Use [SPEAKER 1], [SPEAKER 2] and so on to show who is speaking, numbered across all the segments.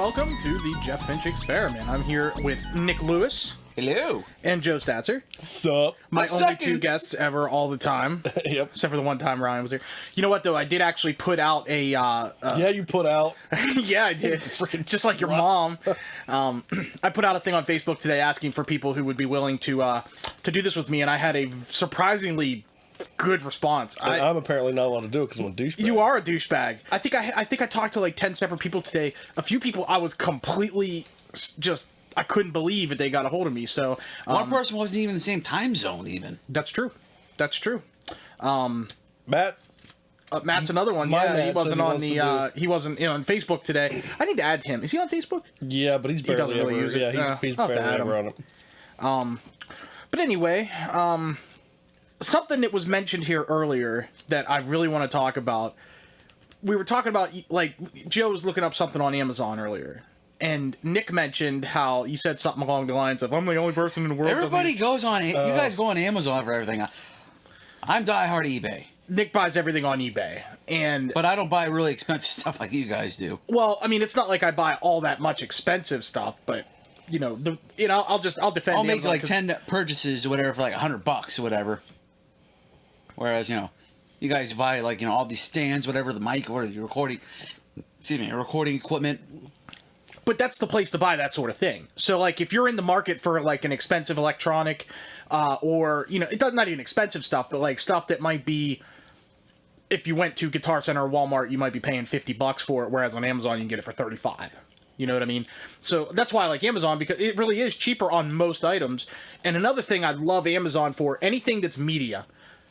[SPEAKER 1] welcome to the Jeff Finch Experiment. I'm here with Nick Lewis.
[SPEAKER 2] Hello.
[SPEAKER 1] And Joe Statzer.
[SPEAKER 3] Sup?
[SPEAKER 1] My only two guests ever all the time.
[SPEAKER 3] Yep.
[SPEAKER 1] Except for the one time Ryan was here. You know what, though? I did actually put out a...
[SPEAKER 3] yeah, you put out.
[SPEAKER 1] Yeah, I did. Just like your mom. I put out a thing on Facebook today asking for people who would be willing to do this with me, and I had a surprisingly good response.
[SPEAKER 3] I'm apparently not allowed to do it because I'm a douchebag.
[SPEAKER 1] You are a douchebag. I think I talked to like 10 separate people today. A few people I was completely just... I couldn't believe that they got a hold of me. So
[SPEAKER 2] one person wasn't even in the same time zone. Even
[SPEAKER 1] that's true. That's true.
[SPEAKER 3] Matt.
[SPEAKER 1] Matt's another one.
[SPEAKER 3] My
[SPEAKER 1] Yeah,
[SPEAKER 3] Matt
[SPEAKER 1] he wasn't on
[SPEAKER 3] the.
[SPEAKER 1] He wasn't on Facebook today. I need to add him. Is he on Facebook?
[SPEAKER 3] Yeah, but he's barely
[SPEAKER 1] doesn't really
[SPEAKER 3] ever.
[SPEAKER 1] use it.
[SPEAKER 3] Yeah, he's barely ever on it.
[SPEAKER 1] But anyway, something that was mentioned here earlier that I really want to talk about. We were talking about, like, Joe was looking up something on Amazon earlier. And Nick mentioned how you said something along the lines of, I'm the only person in the world.
[SPEAKER 2] Everybody goes on. You guys go on Amazon for everything. I'm diehard eBay.
[SPEAKER 1] Nick buys everything on eBay,
[SPEAKER 2] but I don't buy really expensive stuff like you guys do.
[SPEAKER 1] Well, I mean, it's not like I buy all that much expensive stuff, but I'll defend.
[SPEAKER 2] I'll make like 10 purchases or whatever for like $100 or whatever. Whereas you guys buy like all these stands, whatever, the mic or the recording equipment.
[SPEAKER 1] But that's the place to buy that sort of thing. So, like, if you're in the market for, like, an expensive electronic, or, it doesn't, not even expensive stuff, but, like, stuff that might be, if you went to Guitar Center or Walmart, you might be paying $50 for it, whereas on Amazon, you can get it for $35. You know what I mean? So, that's why I like Amazon, because it really is cheaper on most items. And another thing I love Amazon for, anything that's media.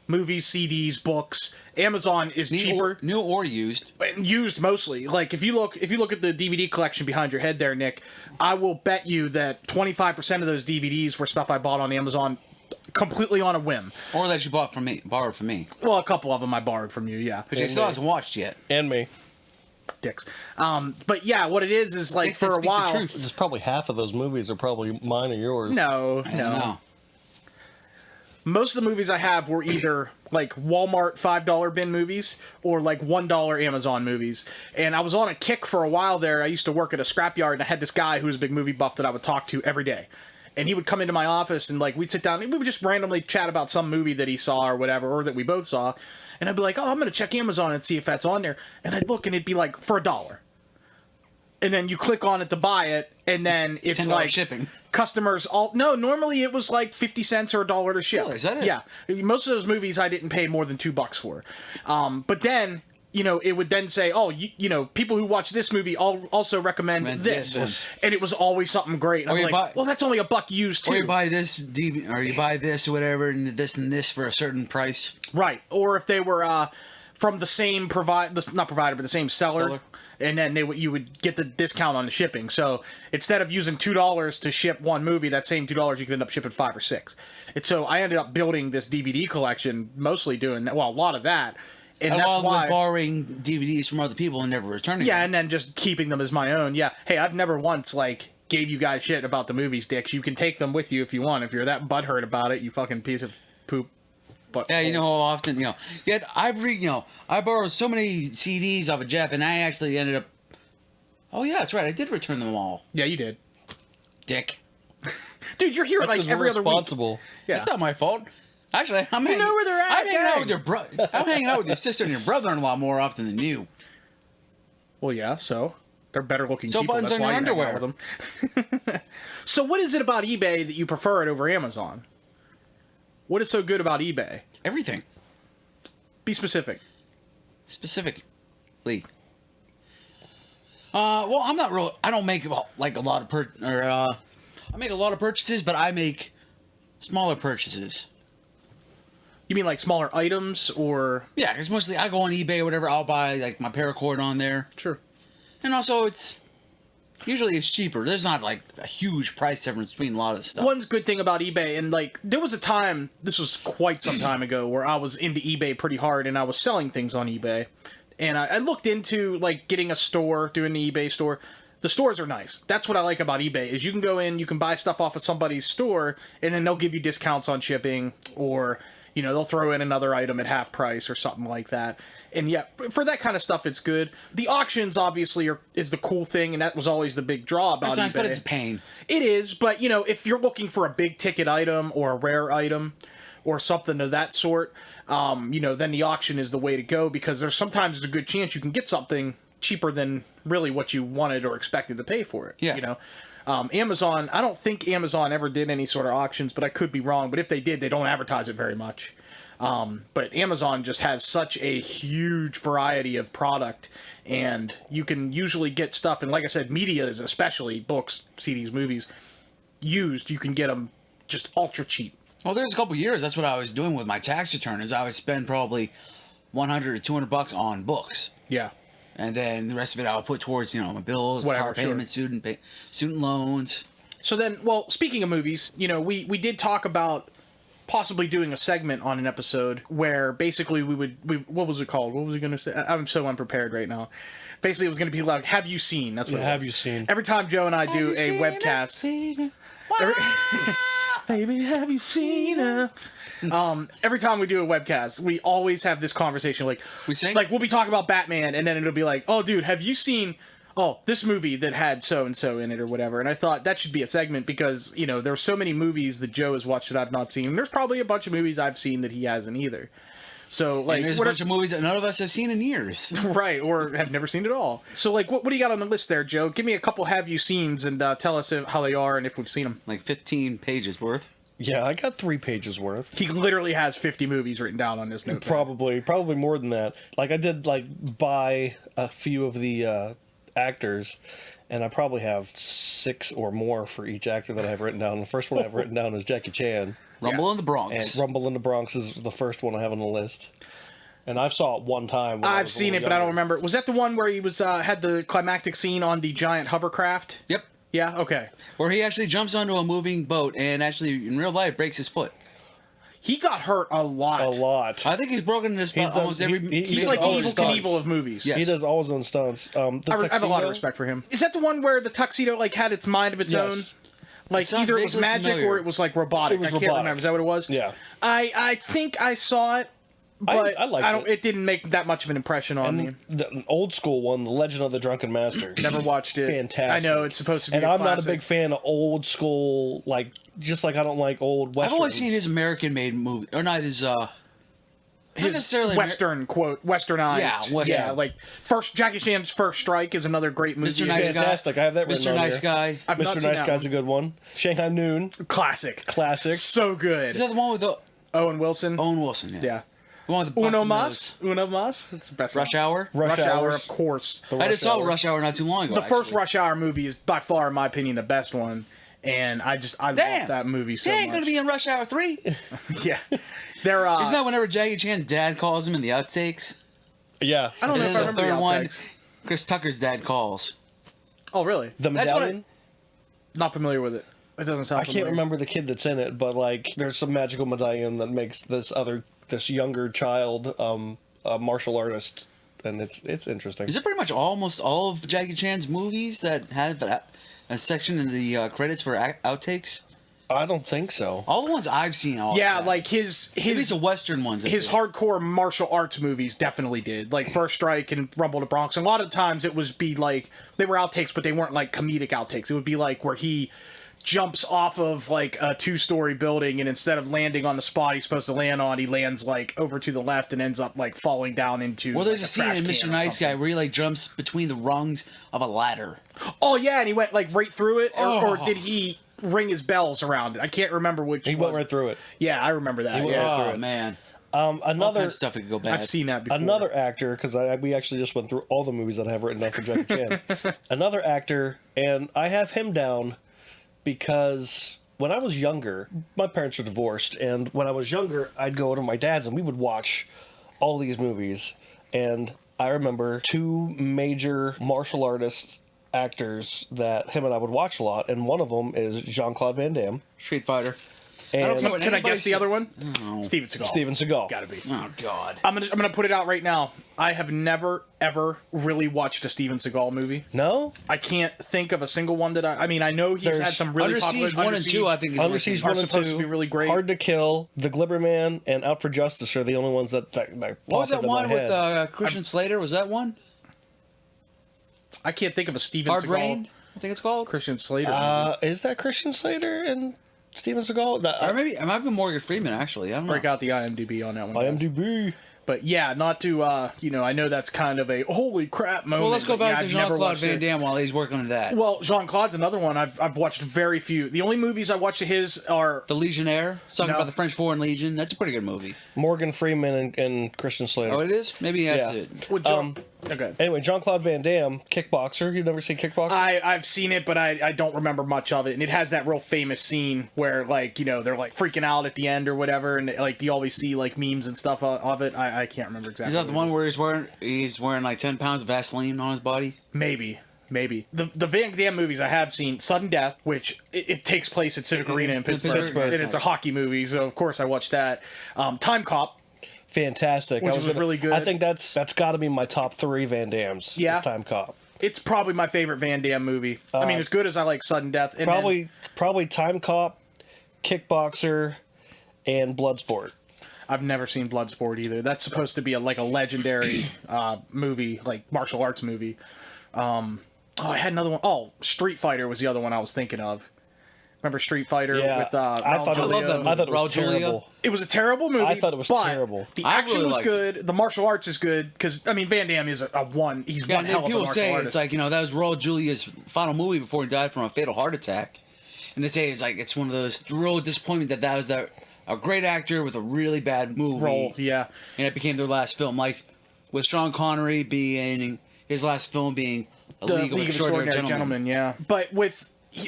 [SPEAKER 1] Movies, CDs, books. Amazon is cheaper.
[SPEAKER 2] New or used.
[SPEAKER 1] Used mostly. Like if you look at the DVD collection behind your head there, Nick, I will bet you that 25% of those DVDs were stuff I bought on Amazon completely on a whim.
[SPEAKER 2] Or that you borrowed from me.
[SPEAKER 1] Well, a couple of them I borrowed from you, yeah.
[SPEAKER 2] But you still hasn't watched yet.
[SPEAKER 3] And me.
[SPEAKER 1] Dicks. But yeah, what it is like
[SPEAKER 2] Dicks
[SPEAKER 1] for a while.
[SPEAKER 3] Just probably half of those movies are probably mine or yours.
[SPEAKER 1] No. Most of the movies I have were either like Walmart $5 bin movies or like $1 Amazon movies. And I was on a kick for a while there. I used to work at a scrapyard, and I had this guy who was a big movie buff that I would talk to every day. And he would come into my office and like we'd sit down and we would just randomly chat about some movie that he saw or whatever, or that we both saw. And I'd be like, oh, I'm going to check Amazon and see if that's on there. And I'd look and it'd be like for $1. And then you click on it to buy it, and then it's like
[SPEAKER 2] shipping.
[SPEAKER 1] Customers normally it was like 50 cents or $1 to ship.
[SPEAKER 2] Really? Is that it?
[SPEAKER 1] Yeah. Most of those movies I didn't pay more than $2 for. But then, it would then say, oh, people who watch this movie also recommend this. And it was always something great. And I'm like, well, that's only $1 used too.
[SPEAKER 2] Or you buy this or you buy this or whatever, and this for a certain price.
[SPEAKER 1] Right. Or if they were from the same but the same seller. And then you would get the discount on the shipping. So instead of using $2 to ship one movie, that same $2 you could end up shipping 5 or 6. And so I ended up building this DVD collection, mostly doing that. Well, a lot of that. And that's why
[SPEAKER 2] with borrowing DVDs from other people and never returning them.
[SPEAKER 1] And then just keeping them as my own. Yeah. Hey, I've never once gave you guys shit about the movies, dicks. You can take them with you if you want. If you're that butthurt about it, you fucking piece of poop. But
[SPEAKER 2] yeah, how often, yet I borrowed so many CDs off of Jeff, and I actually ended up, oh yeah, that's right, I did return them all.
[SPEAKER 1] Yeah, you did.
[SPEAKER 2] Dick.
[SPEAKER 1] Dude, you're here like every other week.
[SPEAKER 2] Yeah. It's not my fault. Actually,
[SPEAKER 1] you know where they're at.
[SPEAKER 2] I'm hanging out with your sister and your brother-in-law more often than you.
[SPEAKER 1] Well, yeah, so they're better looking people.
[SPEAKER 2] Buttons
[SPEAKER 1] that's
[SPEAKER 2] on
[SPEAKER 1] why
[SPEAKER 2] your
[SPEAKER 1] you hang out
[SPEAKER 2] underwear.
[SPEAKER 1] with them. So what is it about eBay that you prefer it over Amazon? What is so good about eBay?
[SPEAKER 2] Everything.
[SPEAKER 1] Be specific.
[SPEAKER 2] Specifically. Well, I'm not real. I don't make like a lot of I make a lot of purchases, but I make smaller purchases.
[SPEAKER 1] You mean like smaller items, or?
[SPEAKER 2] Yeah, because mostly I go on eBay or whatever. I'll buy like my paracord on there.
[SPEAKER 1] Sure.
[SPEAKER 2] And also, usually it's cheaper. There's not like a huge price difference between a lot of stuff.
[SPEAKER 1] One good thing about eBay, and like there was a time, this was quite some time ago, where I was into eBay pretty hard, and I was selling things on eBay, and I looked into like getting a store, doing the eBay store. The stores are nice. That's what I like about eBay, is you can go in, you can buy stuff off of somebody's store, and then they'll give you discounts on shipping, or They'll throw in another item at half price or something like that. And yeah, for that kind of stuff, it's good. The auctions obviously is the cool thing, and that was always the big draw about
[SPEAKER 2] That's nice,
[SPEAKER 1] eBay.
[SPEAKER 2] but it's a pain.
[SPEAKER 1] It is, but if you're looking for a big ticket item or a rare item or something of that sort, then the auction is the way to go, because there's a good chance you can get something cheaper than really what you wanted or expected to pay for it.
[SPEAKER 2] Yeah.
[SPEAKER 1] Amazon, I don't think Amazon ever did any sort of auctions, but I could be wrong. But if they did, they don't advertise it very much. But Amazon just has such a huge variety of product, and you can usually get stuff. And like I said, media is especially books, CDs, movies, used. You can get them just ultra cheap.
[SPEAKER 2] Well, there's a couple years. That's what I was doing with my tax return. Is I would spend probably $100 to $200 on books.
[SPEAKER 1] Yeah.
[SPEAKER 2] And then the rest of it I would put towards, my bills, car payments, student loans.
[SPEAKER 1] So then, well, speaking of movies, we did talk about possibly doing a segment on an episode where basically what was it called? What was it going to say? I'm so unprepared right now. Basically, it was going to be like, have you seen? That's what it was.
[SPEAKER 3] Have you seen?
[SPEAKER 1] Every time Joe and I do a webcast. Baby, have you seen her? Every time we do a webcast, we always have this conversation. Like,
[SPEAKER 2] we sing?
[SPEAKER 1] Like, we'll be talking about Batman, and then it'll be like, oh, dude, have you seen this movie that had so-and-so in it or whatever? And I thought that should be a segment because, there's so many movies that Joe has watched that I've not seen. And there's probably a bunch of movies I've seen that he hasn't either. So, like,
[SPEAKER 2] and there's a bunch of movies that none of us have seen in years.
[SPEAKER 1] Right, or have never seen at all. So, like, what do you got on the list there, Joe? Give me a couple have you seens and tell us how they are and if we've seen them.
[SPEAKER 2] Like 15 pages worth.
[SPEAKER 3] Yeah, I got 3 pages worth.
[SPEAKER 1] He literally has 50 movies written down on this notepad.
[SPEAKER 3] Probably more than that. Like, I did, buy a few of the actors, and I probably have 6 or more for each actor that I have written down. The first one I have written down is Jackie Chan.
[SPEAKER 2] Rumble in the Bronx.
[SPEAKER 3] And Rumble in the Bronx is the first one I have on the list. And I've saw it one time.
[SPEAKER 1] I've seen it, but I don't remember. Was that the one where he was had the climactic scene on the giant hovercraft?
[SPEAKER 2] Yep.
[SPEAKER 1] Yeah, okay.
[SPEAKER 2] Where he actually jumps onto a moving boat and actually, in real life, breaks his foot.
[SPEAKER 1] He got hurt a lot.
[SPEAKER 3] A lot.
[SPEAKER 2] I think he's broken his
[SPEAKER 3] He's
[SPEAKER 2] almost
[SPEAKER 3] done-
[SPEAKER 2] every...
[SPEAKER 1] He's like the Evil Knievel of movies.
[SPEAKER 2] Yes.
[SPEAKER 3] He does all his own stunts.
[SPEAKER 1] I have a lot of respect for him. Is that the one where the tuxedo had its mind of its own? Like,
[SPEAKER 2] sounds
[SPEAKER 1] either it was
[SPEAKER 2] vaguely
[SPEAKER 1] magic
[SPEAKER 2] familiar.
[SPEAKER 1] or it was like robotic.
[SPEAKER 3] It was
[SPEAKER 1] I can't
[SPEAKER 3] robotic.
[SPEAKER 1] remember. Is that what it was?
[SPEAKER 3] Yeah.
[SPEAKER 1] I think I saw it, but
[SPEAKER 3] I liked it.
[SPEAKER 1] It didn't make that much of an impression on me.
[SPEAKER 3] And the old school one, The Legend of the Drunken Master.
[SPEAKER 1] Never watched it.
[SPEAKER 3] Fantastic.
[SPEAKER 1] I know it's supposed to be.
[SPEAKER 3] And
[SPEAKER 1] a
[SPEAKER 3] I'm not a
[SPEAKER 1] classic.
[SPEAKER 3] big fan of old school, just like I don't like old westerns.
[SPEAKER 2] I've always seen his American-made movie. Or not his... not necessarily
[SPEAKER 1] Western westernized.
[SPEAKER 2] Yeah, Western.
[SPEAKER 1] Yeah, like Jackie Chan's First Strike is another great movie.
[SPEAKER 2] Mr. Nice Guy.
[SPEAKER 3] Fantastic. I have that written
[SPEAKER 2] Mr.
[SPEAKER 3] on
[SPEAKER 2] Nice
[SPEAKER 3] here.
[SPEAKER 2] Guy.
[SPEAKER 1] I've not
[SPEAKER 3] Mr.
[SPEAKER 1] seen
[SPEAKER 3] Nice
[SPEAKER 1] that
[SPEAKER 3] Guy's
[SPEAKER 1] one.
[SPEAKER 3] a good one. Shanghai Noon.
[SPEAKER 1] Classic.
[SPEAKER 3] Classic.
[SPEAKER 1] So good.
[SPEAKER 2] Is that the one with the...
[SPEAKER 1] Owen Wilson.
[SPEAKER 2] Owen Wilson, yeah.
[SPEAKER 1] Yeah.
[SPEAKER 2] The one with the
[SPEAKER 1] Uno
[SPEAKER 2] busted
[SPEAKER 1] Mas. Uno Mas. It's the best.
[SPEAKER 2] Rush
[SPEAKER 1] one.
[SPEAKER 2] Hour?
[SPEAKER 1] Rush Hour,
[SPEAKER 3] Hours.
[SPEAKER 1] of course.
[SPEAKER 3] The
[SPEAKER 2] I just saw
[SPEAKER 3] Hour.
[SPEAKER 2] Rush Hour not too long ago,
[SPEAKER 1] The first
[SPEAKER 2] actually.
[SPEAKER 1] Rush Hour movie is by far, in my opinion, the best one, and I love that movie so
[SPEAKER 2] They
[SPEAKER 1] much.
[SPEAKER 2] ain't gonna be in Rush Hour 3.
[SPEAKER 1] Yeah, they're.
[SPEAKER 2] Isn't that whenever Jackie Chan's dad calls him in the outtakes?
[SPEAKER 3] Yeah.
[SPEAKER 1] I don't know
[SPEAKER 2] And
[SPEAKER 1] if I
[SPEAKER 2] then
[SPEAKER 1] remember the
[SPEAKER 2] third one,
[SPEAKER 1] outtakes.
[SPEAKER 2] Chris Tucker's dad calls.
[SPEAKER 1] Oh, really?
[SPEAKER 3] The
[SPEAKER 2] That's what
[SPEAKER 3] Medallion.
[SPEAKER 1] Not familiar with it. It doesn't sound.
[SPEAKER 3] I can't
[SPEAKER 1] familiar.
[SPEAKER 3] remember the kid that's in it, but there's some magical medallion that makes this younger child a martial artist, and it's interesting.
[SPEAKER 2] Is it pretty much almost all of Jackie Chan's movies that have a section in the credits for outtakes?
[SPEAKER 3] I don't think so.
[SPEAKER 2] All the ones I've seen, all
[SPEAKER 1] Yeah,
[SPEAKER 2] have.
[SPEAKER 1] like his
[SPEAKER 2] Maybe it's the Western ones. that
[SPEAKER 1] his
[SPEAKER 2] do.
[SPEAKER 1] hardcore martial arts movies definitely did, like First Strike and Rumble in the Bronx. And a lot of times it was like they were outtakes, but they weren't like comedic outtakes. It would be like where he jumps off of like a 2-story building, and instead of landing on the spot he's supposed to land on, he lands like over to the left and ends up like falling down into.
[SPEAKER 2] Well, there's
[SPEAKER 1] like,
[SPEAKER 2] a scene
[SPEAKER 1] trash
[SPEAKER 2] in
[SPEAKER 1] can
[SPEAKER 2] Mr.
[SPEAKER 1] or
[SPEAKER 2] Nice Guy
[SPEAKER 1] something.
[SPEAKER 2] where he like jumps between the rungs of a ladder.
[SPEAKER 1] Oh yeah, and he went like right through it, or
[SPEAKER 2] Oh.
[SPEAKER 1] did he ring his bells around it? I can't remember which.
[SPEAKER 3] He
[SPEAKER 1] was.
[SPEAKER 3] went right through it.
[SPEAKER 1] Yeah, I remember that.
[SPEAKER 3] went
[SPEAKER 1] Yeah.
[SPEAKER 3] right through
[SPEAKER 2] Oh
[SPEAKER 3] it.
[SPEAKER 2] man, all kinds
[SPEAKER 3] Another
[SPEAKER 2] of stuff that could go bad.
[SPEAKER 1] I've seen that before.
[SPEAKER 3] Another actor, because we actually just went through all the movies that I have written down for Jackie Chan. Another actor, and I have him down because when I was younger, my parents are divorced, and when I was younger, I'd go to my dad's and we would watch all these movies. And I remember 2 major martial artist actors that him and I would watch a lot, and one of them is Jean-Claude Van Damme.
[SPEAKER 2] Street Fighter. don't care
[SPEAKER 3] And
[SPEAKER 2] what
[SPEAKER 1] Can I
[SPEAKER 2] anybody
[SPEAKER 1] guess the
[SPEAKER 2] said.
[SPEAKER 1] other one?
[SPEAKER 2] No.
[SPEAKER 1] Steven Seagal.
[SPEAKER 3] Steven Seagal.
[SPEAKER 1] Gotta be.
[SPEAKER 2] Oh God.
[SPEAKER 1] I'm gonna put it out right now. I have never ever really watched a Steven Seagal movie.
[SPEAKER 3] No?
[SPEAKER 1] I can't think of a single one that I mean, I know he's
[SPEAKER 3] There's
[SPEAKER 1] had some really
[SPEAKER 2] Under
[SPEAKER 1] popular.
[SPEAKER 2] Siege 1 and 2, I think, is
[SPEAKER 3] Under
[SPEAKER 2] what
[SPEAKER 3] Siege
[SPEAKER 2] they-
[SPEAKER 3] 1
[SPEAKER 1] are
[SPEAKER 3] and
[SPEAKER 1] supposed
[SPEAKER 3] 2,
[SPEAKER 1] to be really great.
[SPEAKER 3] Hard to Kill, The Glibber Man, and Out for Justice are the only ones that
[SPEAKER 2] What
[SPEAKER 3] pop
[SPEAKER 2] was that
[SPEAKER 3] into
[SPEAKER 2] one
[SPEAKER 3] my
[SPEAKER 2] with
[SPEAKER 3] head.
[SPEAKER 2] Christian Slater? Was that one?
[SPEAKER 1] I can't think of a Steven
[SPEAKER 2] Hard
[SPEAKER 1] Seagal.
[SPEAKER 2] Rain, I think it's called.
[SPEAKER 1] Christian Slater. movie.
[SPEAKER 3] Is that Christian Slater and Steven Seagal?
[SPEAKER 2] Or maybe it might be Morgan Freeman. Actually, I don't know.
[SPEAKER 1] Break out the IMDb on that one. guys.
[SPEAKER 3] IMDb.
[SPEAKER 1] But yeah, not to I know that's kind of a holy crap moment.
[SPEAKER 2] Well, let's go
[SPEAKER 1] but yeah,
[SPEAKER 2] back to
[SPEAKER 1] I've never
[SPEAKER 2] Jean-Claude
[SPEAKER 1] watched
[SPEAKER 2] Van
[SPEAKER 1] it.
[SPEAKER 2] Damme while he's working on that.
[SPEAKER 1] Well, Jean-Claude's another one. I've watched very few. The only movies I watched of his are
[SPEAKER 2] The Legionnaire, it's talking
[SPEAKER 1] No.
[SPEAKER 2] about the French Foreign Legion. That's a pretty good movie.
[SPEAKER 3] Morgan Freeman and Christian Slater.
[SPEAKER 2] Oh, it is? Maybe that's
[SPEAKER 3] Yeah.
[SPEAKER 2] it.
[SPEAKER 1] with John. Okay.
[SPEAKER 3] Anyway, Jean-Claude Van Damme, Kickboxer. You've never seen Kickboxer?
[SPEAKER 1] I've seen it, but I don't remember much of it. And it has that real famous scene where, like, they're, like, freaking out at the end or whatever. And, like, you always see, like, memes and stuff of it. I can't remember exactly.
[SPEAKER 2] Is that the
[SPEAKER 1] what it
[SPEAKER 2] one
[SPEAKER 1] is.
[SPEAKER 2] where he's wearing like 10 pounds of Vaseline on his body?
[SPEAKER 1] Maybe. The Van Damme movies I have seen, Sudden Death, which it takes place at Civic Arena in Pittsburgh.
[SPEAKER 2] Pittsburgh.
[SPEAKER 1] And it's a hockey movie, so of course I watched that. Time Cop.
[SPEAKER 3] Fantastic.
[SPEAKER 1] Which was really good.
[SPEAKER 3] I think that's got to be my top 3 Van Dammes.
[SPEAKER 1] Yeah.
[SPEAKER 3] Is Time Cop.
[SPEAKER 1] It's probably my favorite Van Damme movie. I mean, as good as I like Sudden Death. And
[SPEAKER 3] Probably Time Cop, Kickboxer, and Bloodsport.
[SPEAKER 1] I've never seen Bloodsport either. That's supposed to be a legendary movie, like martial arts movie. I had another one. Oh, Street Fighter was the other one I was thinking of. Remember Street Fighter
[SPEAKER 3] Yeah,
[SPEAKER 1] with
[SPEAKER 3] I thought
[SPEAKER 2] I love that movie.
[SPEAKER 3] it was
[SPEAKER 2] Raul Julia.
[SPEAKER 3] terrible.
[SPEAKER 1] It was a terrible movie.
[SPEAKER 3] I thought it was
[SPEAKER 1] but
[SPEAKER 3] terrible.
[SPEAKER 1] The
[SPEAKER 2] I
[SPEAKER 1] action
[SPEAKER 2] really
[SPEAKER 1] was
[SPEAKER 2] liked
[SPEAKER 1] good. The martial arts is good because I mean Van Damme is a one. He's
[SPEAKER 2] Yeah,
[SPEAKER 1] one hell of a
[SPEAKER 2] people
[SPEAKER 1] martial
[SPEAKER 2] say
[SPEAKER 1] artist.
[SPEAKER 2] it's like, that was Raul Julia's final movie before he died from a fatal heart attack. And they say it's one of those real disappointment that was a great actor with a really bad movie.
[SPEAKER 1] role. Yeah,
[SPEAKER 2] And it became their last film. Like with Sean Connery being his last film being A
[SPEAKER 1] the
[SPEAKER 2] League of Extraordinary Gentlemen.
[SPEAKER 1] Yeah, but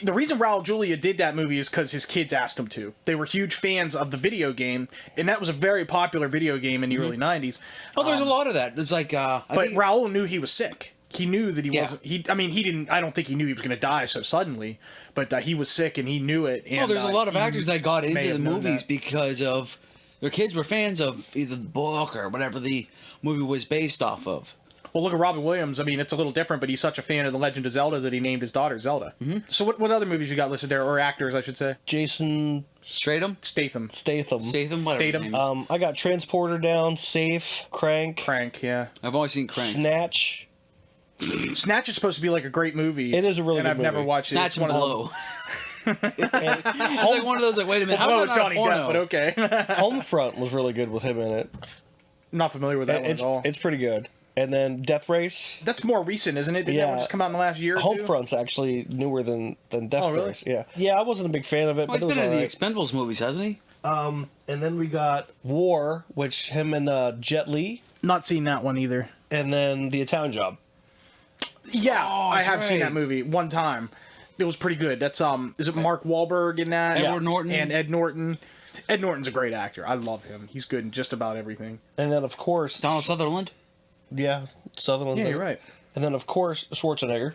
[SPEAKER 1] the reason Raul Julia did that movie is because his kids asked him to. They were huge fans of the video game, and that was a very popular video game in the early '90s.
[SPEAKER 2] Oh, there's a lot of that. It's like,
[SPEAKER 1] But Raul knew he was sick. He knew that he wasn't. He didn't. I don't think he knew he was going to die so suddenly. But he was sick and he knew it. And,
[SPEAKER 2] there's a lot of
[SPEAKER 1] he
[SPEAKER 2] actors that got
[SPEAKER 1] may
[SPEAKER 2] into the
[SPEAKER 1] have known
[SPEAKER 2] movies
[SPEAKER 1] that.
[SPEAKER 2] because of their kids were fans of either the book or whatever the movie was based off of.
[SPEAKER 1] Well, look at Robin Williams. I mean, it's a little different, but he's such a fan of The Legend of Zelda that he named his daughter Zelda. Mm-hmm. So what other movies you got listed there, or actors, I should say?
[SPEAKER 3] Jason
[SPEAKER 2] Statham?
[SPEAKER 1] Statham.
[SPEAKER 3] Statham.
[SPEAKER 2] Whatever his
[SPEAKER 1] Statham.
[SPEAKER 2] name is.
[SPEAKER 3] I got Transporter Down, Safe, Crank,
[SPEAKER 1] Crank, yeah.
[SPEAKER 2] I've only seen Crank.
[SPEAKER 3] Snatch.
[SPEAKER 1] Snatch is supposed to be like a great movie.
[SPEAKER 3] It is a really
[SPEAKER 1] and
[SPEAKER 3] good
[SPEAKER 1] I've never
[SPEAKER 3] movie.
[SPEAKER 1] watched it.
[SPEAKER 2] Snatch
[SPEAKER 1] It's
[SPEAKER 2] and
[SPEAKER 1] one of
[SPEAKER 2] Blow.
[SPEAKER 3] And
[SPEAKER 2] It's like one of those, like, wait a minute, how
[SPEAKER 1] Well,
[SPEAKER 2] is
[SPEAKER 1] it's
[SPEAKER 2] that not
[SPEAKER 1] Johnny
[SPEAKER 2] a porno?
[SPEAKER 1] Depp, but okay.
[SPEAKER 3] Homefront was really good with him in it.
[SPEAKER 1] Not familiar with that one
[SPEAKER 3] It's
[SPEAKER 1] at all.
[SPEAKER 3] it's pretty good. And then Death Race.
[SPEAKER 1] That's more recent, isn't it? Didn't that one
[SPEAKER 3] Yeah.
[SPEAKER 1] just come out in the last year or two?
[SPEAKER 3] Homefront's actually newer than Death
[SPEAKER 1] Oh, really?
[SPEAKER 3] Race. Yeah, I wasn't a big fan of it,
[SPEAKER 2] Well,
[SPEAKER 3] but
[SPEAKER 2] he's
[SPEAKER 3] it was
[SPEAKER 2] been in the
[SPEAKER 3] alright.
[SPEAKER 2] Expendables movies, hasn't he?
[SPEAKER 3] And then we got War, which him and Jet Li,
[SPEAKER 1] Not seen that one either.
[SPEAKER 3] and then The Italian Job.
[SPEAKER 1] Yeah,
[SPEAKER 2] Oh,
[SPEAKER 1] I
[SPEAKER 2] that's
[SPEAKER 1] have seen
[SPEAKER 2] right.
[SPEAKER 1] that movie one time. It was pretty good. That's is it Mark Wahlberg in that?
[SPEAKER 2] Edward Norton.
[SPEAKER 1] And Ed Norton. Ed Norton's a great actor. I love him. He's good in just about everything.
[SPEAKER 3] And then of course,
[SPEAKER 2] Donald Sutherland?
[SPEAKER 3] yeah, Sutherland's
[SPEAKER 1] Yeah,
[SPEAKER 3] in
[SPEAKER 1] you're
[SPEAKER 3] it.
[SPEAKER 1] right.
[SPEAKER 3] And then of course Schwarzenegger.